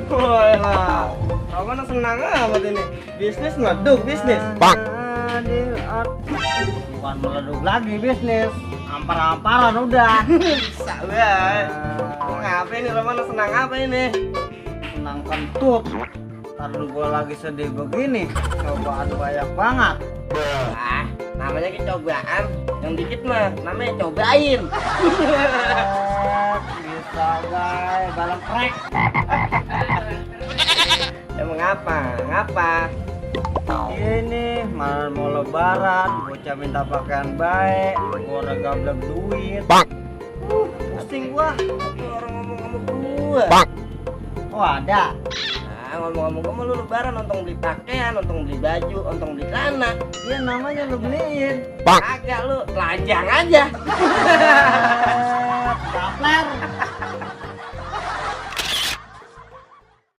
Wah, Roman senang amat ini. Bisnis meleduk, bisnis. Bukan meleduk lagi bisnis, ampar-amparan udah. Bisa banget. Ngapa ini Roman senang apa ini? Senang kentut. Karena gue lagi sedih begini, cobaan banyak banget. Ah, namanya kecobaan. Yang dikit mah namanya cobain. Bisa guys, balon trek. Emang apa? Ngapa? Ini malam mau lebaran, bocah minta pakaian baik, gua udah gablek duit. Pusing gua. Orang ngomong sama gua. Oh ada. Nah, ngomong-ngomong gua mau lu lebaran untung beli pakaian, untung beli baju, untung beli celana. Iya namanya lu beliin. Kagak lu telanjang aja.